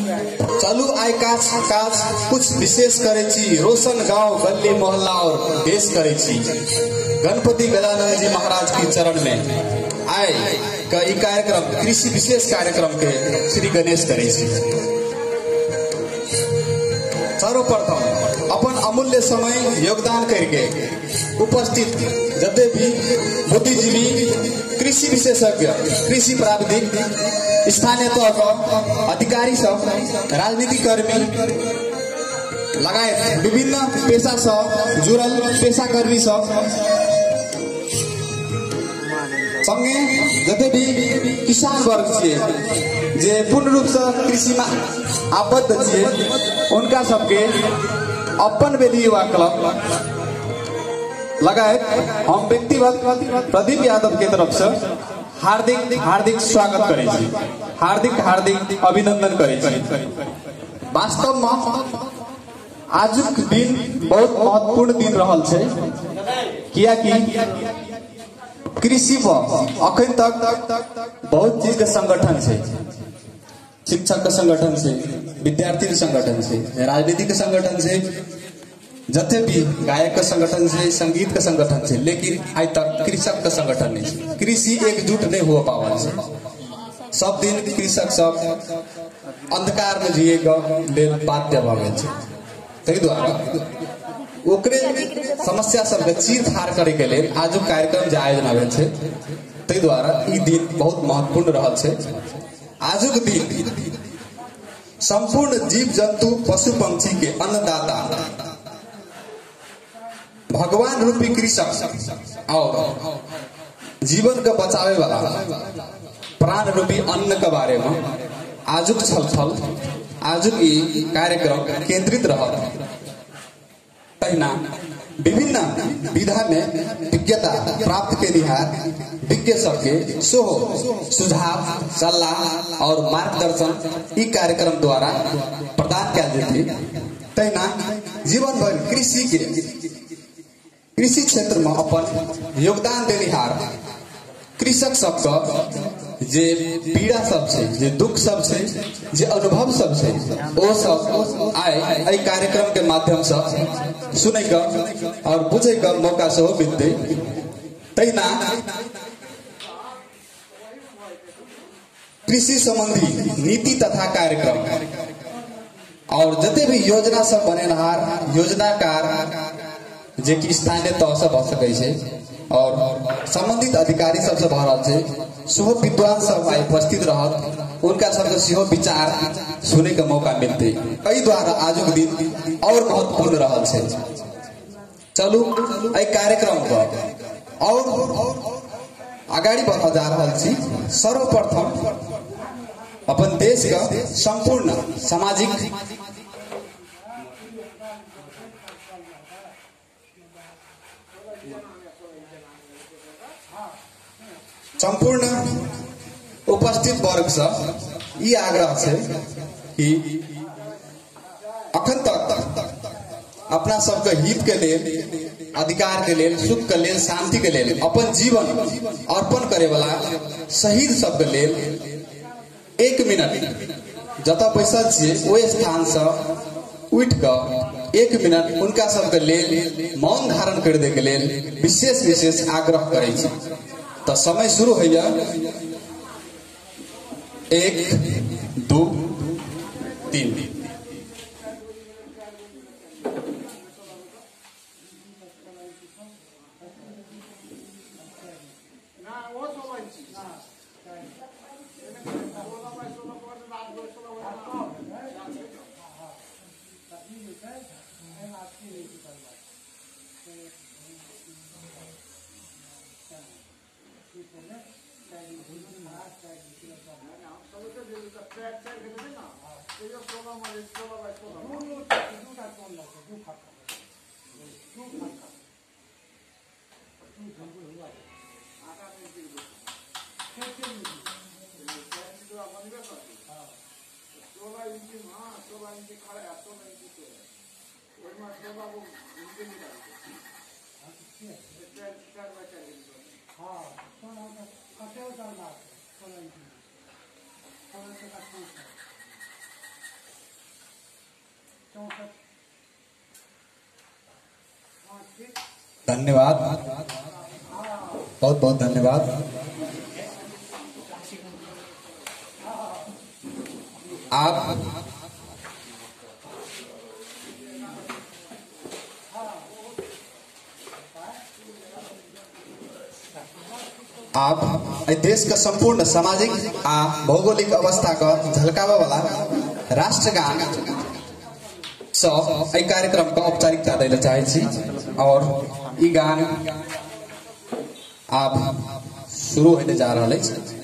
चलू आइ काज काज कुछ विशेष करे छी, रोशन गांव गली मोहल्ला और देश करे छी। गणपति गजानन जी महाराज की चरण में आए का ई कार्यक्रम कृषि विशेष कार्यक्रम के श्री गणेश करे छी। सर्वप्रथम अपन अमूल्य समय योगदान करके उपस्थित जते भी बुद्धिजीवी, कृषि विशेषज्ञ, कृषि प्राविधिक, स्थानीय तौर पर अधिकारी सब, राजनीतिक कर्मी लगायत विभिन्न पेशा सब जुड़ल पेशाकर्मी सब संगे जते भी किसान वर्ग छे जे पूर्ण रूप से कृषि में आबद्ध छे, उनका सबके अपन वेदी युवा क्लब लगायत हम व्यक्तिगत प्रदीप यादव के तरफ से हार्दिक हार्दिक स्वागत करे छी, हार्दिक हार्दिक अभिनंदन करे छी। वास्तव में आजुक दिन बहुत महत्वपूर्ण दिन रहल छे, कियाकि कृषि में अखन तक बहुत चीज के संगठन छे, शिक्षक के संगठन छे, विद्यार्थी के संगठन छे, राजनीतिक के संगठन छे, जते भी गायक के संगठन छे, संगीत के संगठन छे, लेकिन आज तक कृषक के संगठन नहीं छे। कृषि एकजुट नहीं हो पावल छे। सब दिन कृषक सब अंधकार में जिए लेल बाध्य भ गेल छे। तै द्वारा ओकरे समस्या सब के चीर फाड़ करे के लिए आज कार्यक्रम जे आयोजन भेल छे, तै द्वारा ई दिन बहुत महत्वपूर्ण रहल छे। आजुक दिन संपूर्ण जीव जंतु पशु पंक्षी के अन्नदाता भगवान रूपी कृषक और जीवन के बचावे वाला प्राण रूपी अन्न के बारे में आजुक छलफल, आजुक ई कार्यक्रम केंद्रित रहल। तहिना विभिन्न विधा में विज्ञता प्राप्त के निहार विज्ञ सबके सुझाव, सलाह और मार्गदर्शन ई कार्यक्रम द्वारा प्रदान कयल जेतै। तहिना जीवन भर कृषि क्षेत्र में अपन योगदान देनिहार कृषक सबके जे पीड़ा सब छे, जे दुख सब छे, जे अनुभव सब छे, ओ सब आइ कार्यक्रम के माध्यम से सुने का और बुझे का मौका से मिलते। तहिना कृषि संबंधी नीति तथा कार्यक्रम और जते भी योजना सब बनेनहार योजनाकार जे कि स्थानीय तौर से भ सकै छे और संबंधित अधिकारी सबसे भ रहल छे, सेहो विद्वान सब उपस्थित रहत, उनका सबके सेहो विचार सुने के मौका मिलते। एहि द्वारा आजुक दिन और महत्वपूर्ण रहल छे। चलू एहि कार्यक्रम पर और आगाड़ी बढ़ा जा रहल छी। सर्वप्रथम अपन देश का संपूर्ण सामाजिक संपूर्ण उपस्थित वर्ग से ई आग्रह छे कि अखन तक अपना सबके हित के लेल, अधिकार के लेल, सुख के लेल, शांति के लेल अपन जीवन अर्पण करे वाला शहीद सब के लेल 1 मिनट जतऽ बैसल छियै ओहि स्थान से उठ कर 1 मिनट उनका सबके लेल मौन धारण कर दे के लेल विशेष आग्रह करे छी। तो समय शुरू हो गया। 1 2 3 धन्यवाद, बहुत बहुत धन्यवाद। आप देश का संपूर्ण सामाजिक आ भौगोलिक अवस्था का झलकावा वाला राष्ट्रगान सब कार्यक्रम का औपचारिकता देना चाहे छी और ई गान आप शुरू होने जा रहा है।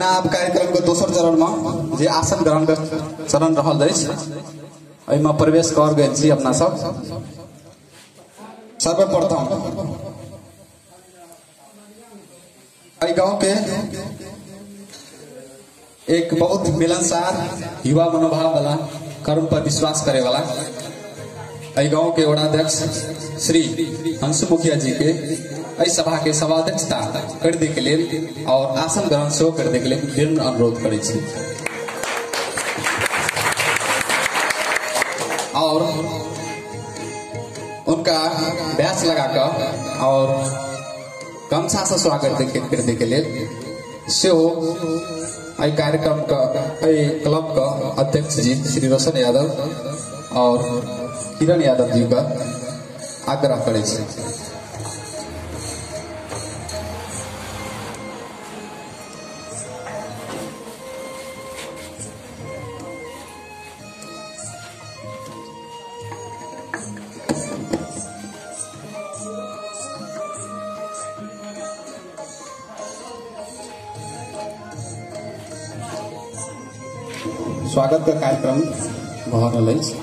आप कार्यक्रम को दोसर चरण में जे आसन ग्रहण कर चरण रहल में प्रवेश कर गए छी। अपना सब सर्वप्रथम गांव के एक बहुत मिलनसार युवा मनोभाव वाला कर्म पर विश्वास करे वाला गांव के वड़ाध्यक्ष श्री हंसु मुखिया जी के सभा के सभाध्यक्षता कर दे के लिए और आसन ग्रहण सेहो कर दे के लिए विनम्र अनुरोध करे छी। और उनका बैच लगाकर और गमछा से स्वागत कर दे के लिए सेहो कार्यक्रम का क्लब का अध्यक्ष जी श्री रोशन यादव और किरण यादव जी का आग्रह करे छी। स्वागत का कार्यक्रम भऽ रहल अछि।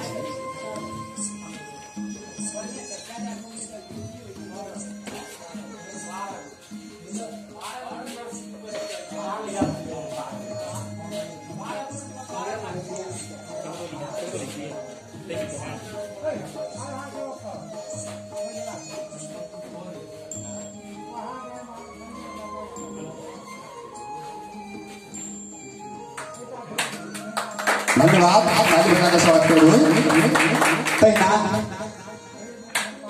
धन्यवाद, का स्वागत करूँ।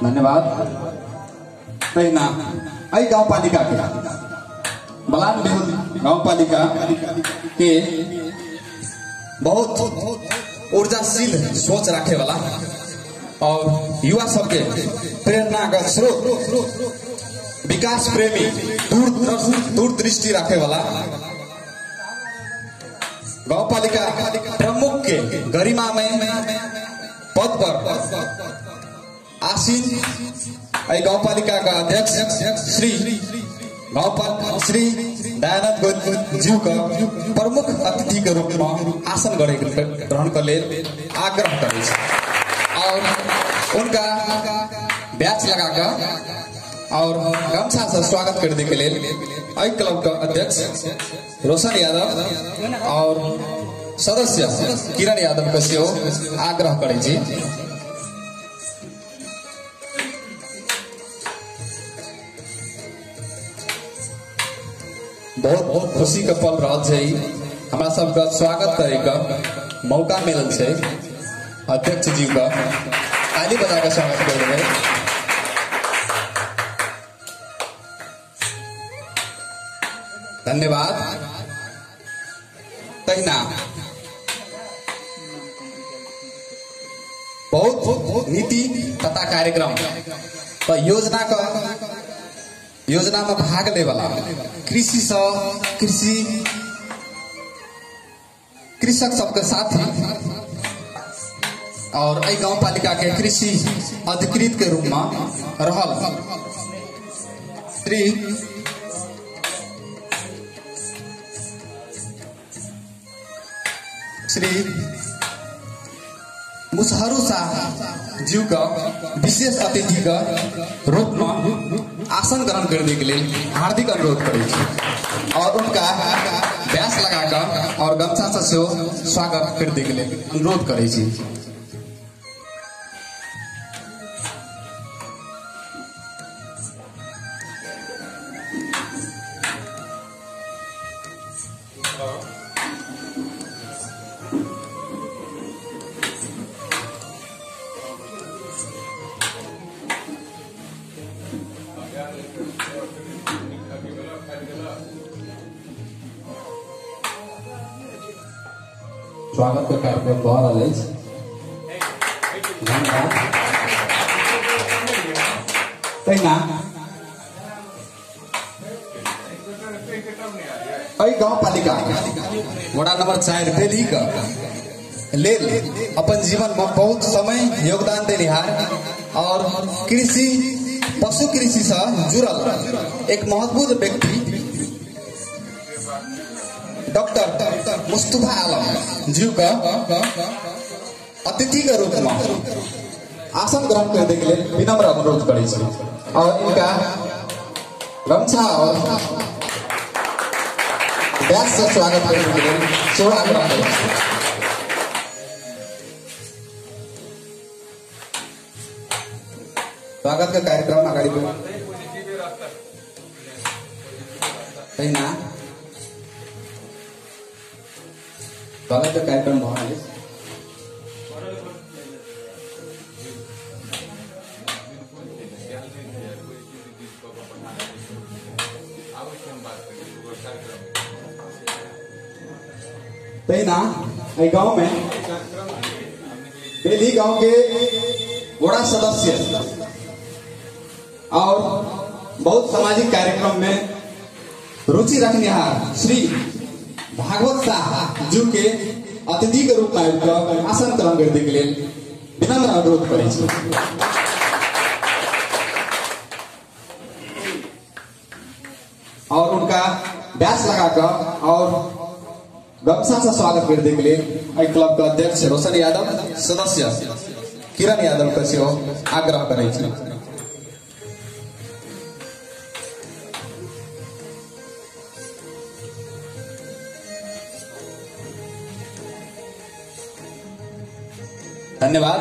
धन्यवाद। गांव पालिका के बलान गांव पालिका के बहुत ऊर्जाशील सोच रखे वाला और युवा सबके प्रेरणा का स्रोत, विकास प्रेमी, दूरदृष्टि रखे वाला गांव पालिका प्रमुख के गरिमा में पद पर आसीन गांव पालिका का अध्यक्ष श्री दयानंद जी का प्रमुख अतिथि के रूप में आसन ग्रहण कर ले आग्रह करे और उनका बैच लगाकर और गमछा से स्वागत करने के लिए क्लब का अध्यक्ष रोशन यादव और सदस्य किरण यादव का सेहो आग्रह करे छी। बहुत बहुत खुशी का पल रहा है। हमारा सबका स्वागत करे का मौका मिलल है। अध्यक्ष जी का ताली बजा कर स्वागत कर रहे हैं। धन्यवाद। तैना बहुत नीति तथा कार्यक्रम योजना में भाग ले वाला कृषि कृषक सबके साथी और गांव पालिका के कृषि अधिकृत के रूप में रहल श्री मुसहरू शाह जी का विशेष अतिथि का रूप में आसन ग्रहण करने के लिए हार्दिक अनुरोध करें और उनका व्यास लगाकर और गमछा से स्वागत करने के लिए अनुरोध करें। स्वागत का कार्यक्रम बहुत अलग धन्यवाद। गांव पालिका वड़ा नंबर 4 दिल्ली का लेल अपन जीवन में बहुत समय योगदान दे रहा और कृषि पशु कृषि से जुड़ल एक महत्वपूर्ण व्यक्ति डॉक्टर मुस्तफा आलम जी का अतिथि के रूप में आसन ग्रहण करने के लिए विनम्र अनुरोध करें और इनका गमछा और व्यास से स्वागत करने के लिए आग्रह करें। स्वागत का कार्यक्रम आगे स्वागत का कार्यक्रम बहुत है। गांव में दिल्ली गांव के बड़ा सदस्य और बहुत सामाजिक कार्यक्रम में रुचि रखने श्री भागवत शाह जी के अतिथि के रूप में आसन ग्रहण करने के लिए विनम्र अनुरोध करें और उनका व्यास लगाकर और गमछा से स्वागत करने के लिए क्लब का अध्यक्ष रोशन यादव सदस्य किरण यादव का आग्रह करें। धन्यवाद।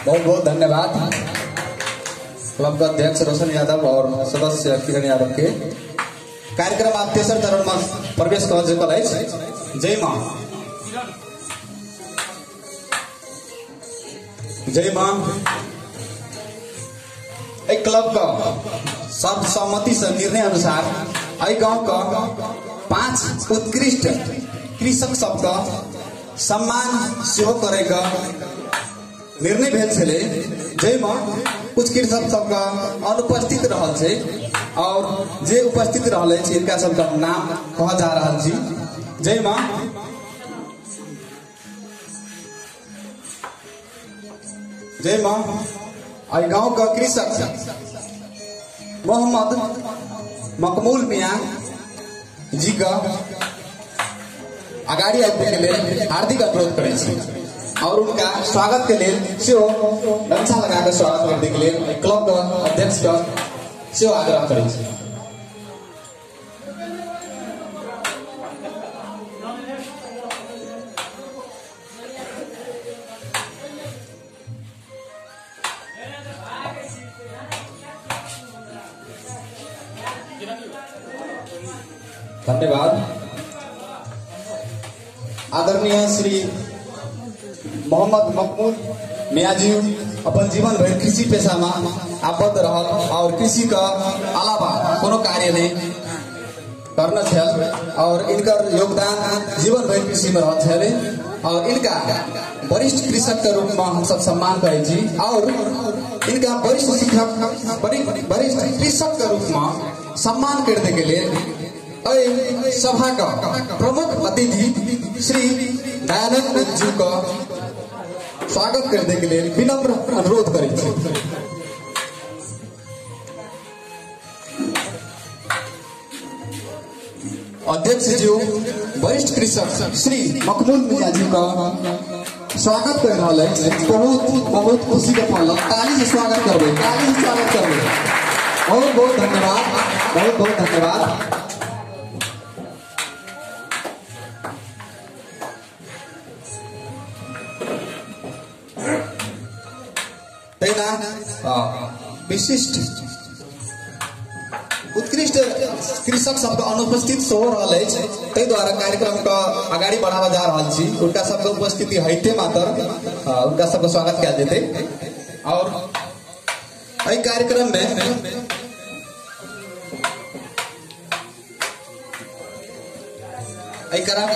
बहुत बहुत धन्यवाद क्लब का अध्यक्ष रोशन यादव और सदस्य किरण यादव के। कार्यक्रम आप तेसर चरण में प्रवेश कर चुकल है। जय मां एक क्लब का सर्वसम्मति से निर्णय अनुसार गांव का 5 उत्कृष्ट कृषक सबका सम्मान सेहो करेगा निर्णय भेल छे। जय मां कुछ कृषक सबका अनुपस्थित रहल छे और जे उपस्थित रहले छे इनका सबका नाम कहा जा रहा जी। जय मां जय मां गांव का कृषक मोहम्मद मकबूल मियां जी का आगाड़ी आने के लिए हार्दिक अनुरोध करें और उनका स्वागत के लिए गमछा लगाकर स्वागत करने के लिए क्लब का अध्यक्ष का आग्रह करें। धन्यवाद। आदरणीय श्री मोहम्मद मकबूल मियाजी अपन जीवन भर कृषि पेशा में आबद्ध रहल और कृषि का अलावा कोनो कार्य नहीं करना छल और इनकर योगदान जीवन भर कृषि में रहल छल और इनका वरिष्ठ कृषक के रूप में हम सब सम्मान करे छी और इनका वरिष्ठ शिक्षक वरिष्ठ कृषक के रूप में सम्मान करने के लिए सभा का प्रमुख अतिथि श्री दयानंद जी का स्वागत करने के लिए विनम्र अनुरोध करे छी। अध्यक्ष जी वरिष्ठ कृषक श्री मकबूल मिया जी का स्वागत कर रहा है। बहुत बहुत खुशी के पल ताली से स्वागत करबे, ताली से स्वागत करबे। बहुत बहुत धन्यवाद, बहुत बहुत धन्यवाद। विशिष्ट उत्कृष्ट कृषक सबका अनुपस्थित सो रहा है द्वारा कार्यक्रम का आगाड़ी बढ़ावा जा रहा छी। उनका सबके उपस्थिति हईते मात्र उनका सबका स्वागत किया देते और इस कार्यक्रम में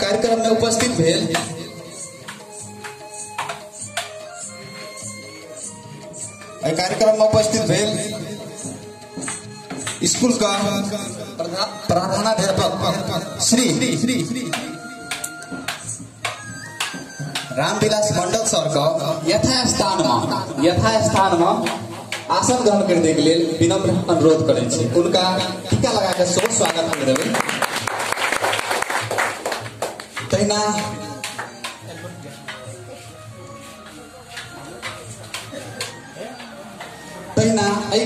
कार्यक्रम में उपस्थित भेल कार्यक्रम में उपस्थित भेल स्कूल का प्रधानाध्यापक श्री रामविलास मंडल सर का यथास्थान में आसन ग्रहण करने के लिए विनम्र अनुरोध करें छी। उनका टीका लगाकर सोच स्वागत कर देवे। तहिना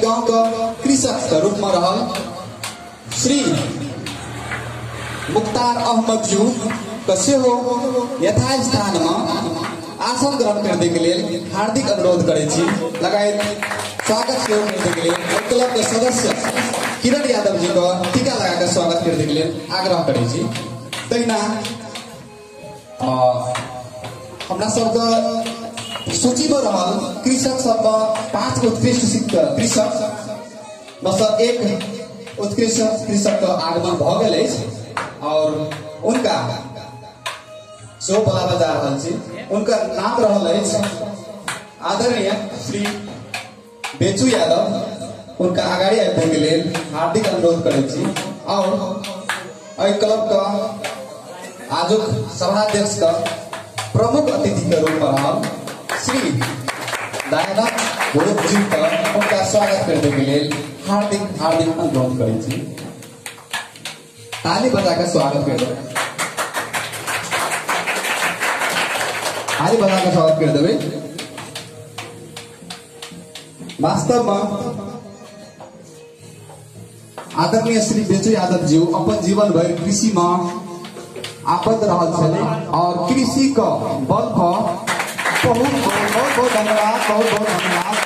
गांव का कृषक के रूप में रहल श्री मुख्तार अहमद जू कसे हो यथास्थान में आसन ग्रहण करने के लिए हार्दिक अनुरोध करे छी। लगायत स्वागत करने के लिए क्लब के सदस्य किरण यादव जी को टीका लगाकर स्वागत करने के लिए आग्रह करे छी। तहिना हमरा सबका सूची में रहल कृषक सब 5 उत्कृष्ट कृषक बस एक उत्कृष्ट कृषक का आगमन भ गेल और उनका शो बुलावा जा रहा है। उनका नाम रहल आदरणीय श्री बेचू यादव। उनका आगाड़ी आबे के लिए हार्दिक अनुरोध करे छी और क्लब का आजुक सभाध्यक्ष का प्रमुख अतिथि के रूप में रहल श्री दयानंद जी का उनका स्वागत करने के लिए हार्दिक हार्दिक अनुरोध करें छी। ताली बजाकर स्वागत कर देवे, ताली बजाकर स्वागत कर देवे। वास्तव में आदरणीय श्री बेचू यादव जी अपन जीवन भर कृषि में आबद्ध रहल छले और कृषि का बल पर बहुत बहुत धन्यवाद, बहुत बहुत धन्यवाद।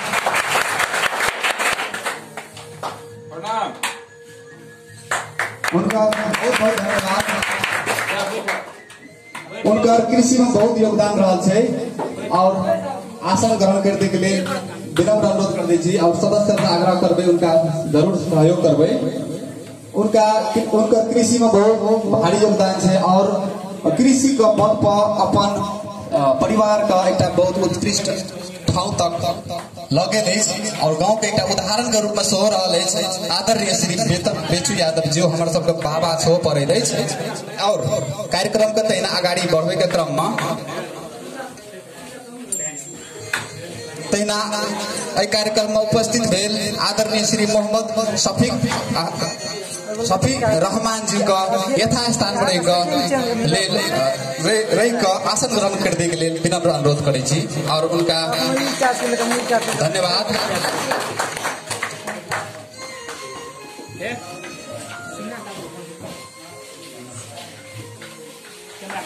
उनका बहुत बहुत धन्यवाद। उनका कृषि में बहुत योगदान रहा है और आसन ग्रहण करने के लिए विनम्र अनुरोध कर दीजिए और सदस्य से आग्रह करबे उनका जरूर सहयोग करबे। उनका कृषि में बहुत भारी योगदान है और कृषि का बल पर अपन परिवार का एक बहुत उत्कृष्ट ठाव तक लगे और गांव के एक उदाहरण के रूप में सो रहा है। आदरणीय श्री बेचू यादव जी हमारे सबके बाबा छो पड़े और कार्यक्रम के तहिना आगाड़ी बढ़वे के क्रम में तहिना कार्यक्रम में उपस्थित भेल आदरणीय श्री मोहम्मद शफीक रहमान जी का यथास्थान पर आसन ग्रहण करने के लिए विनम्र अनुरोध करे छी और उनका धन्यवाद। कैमरा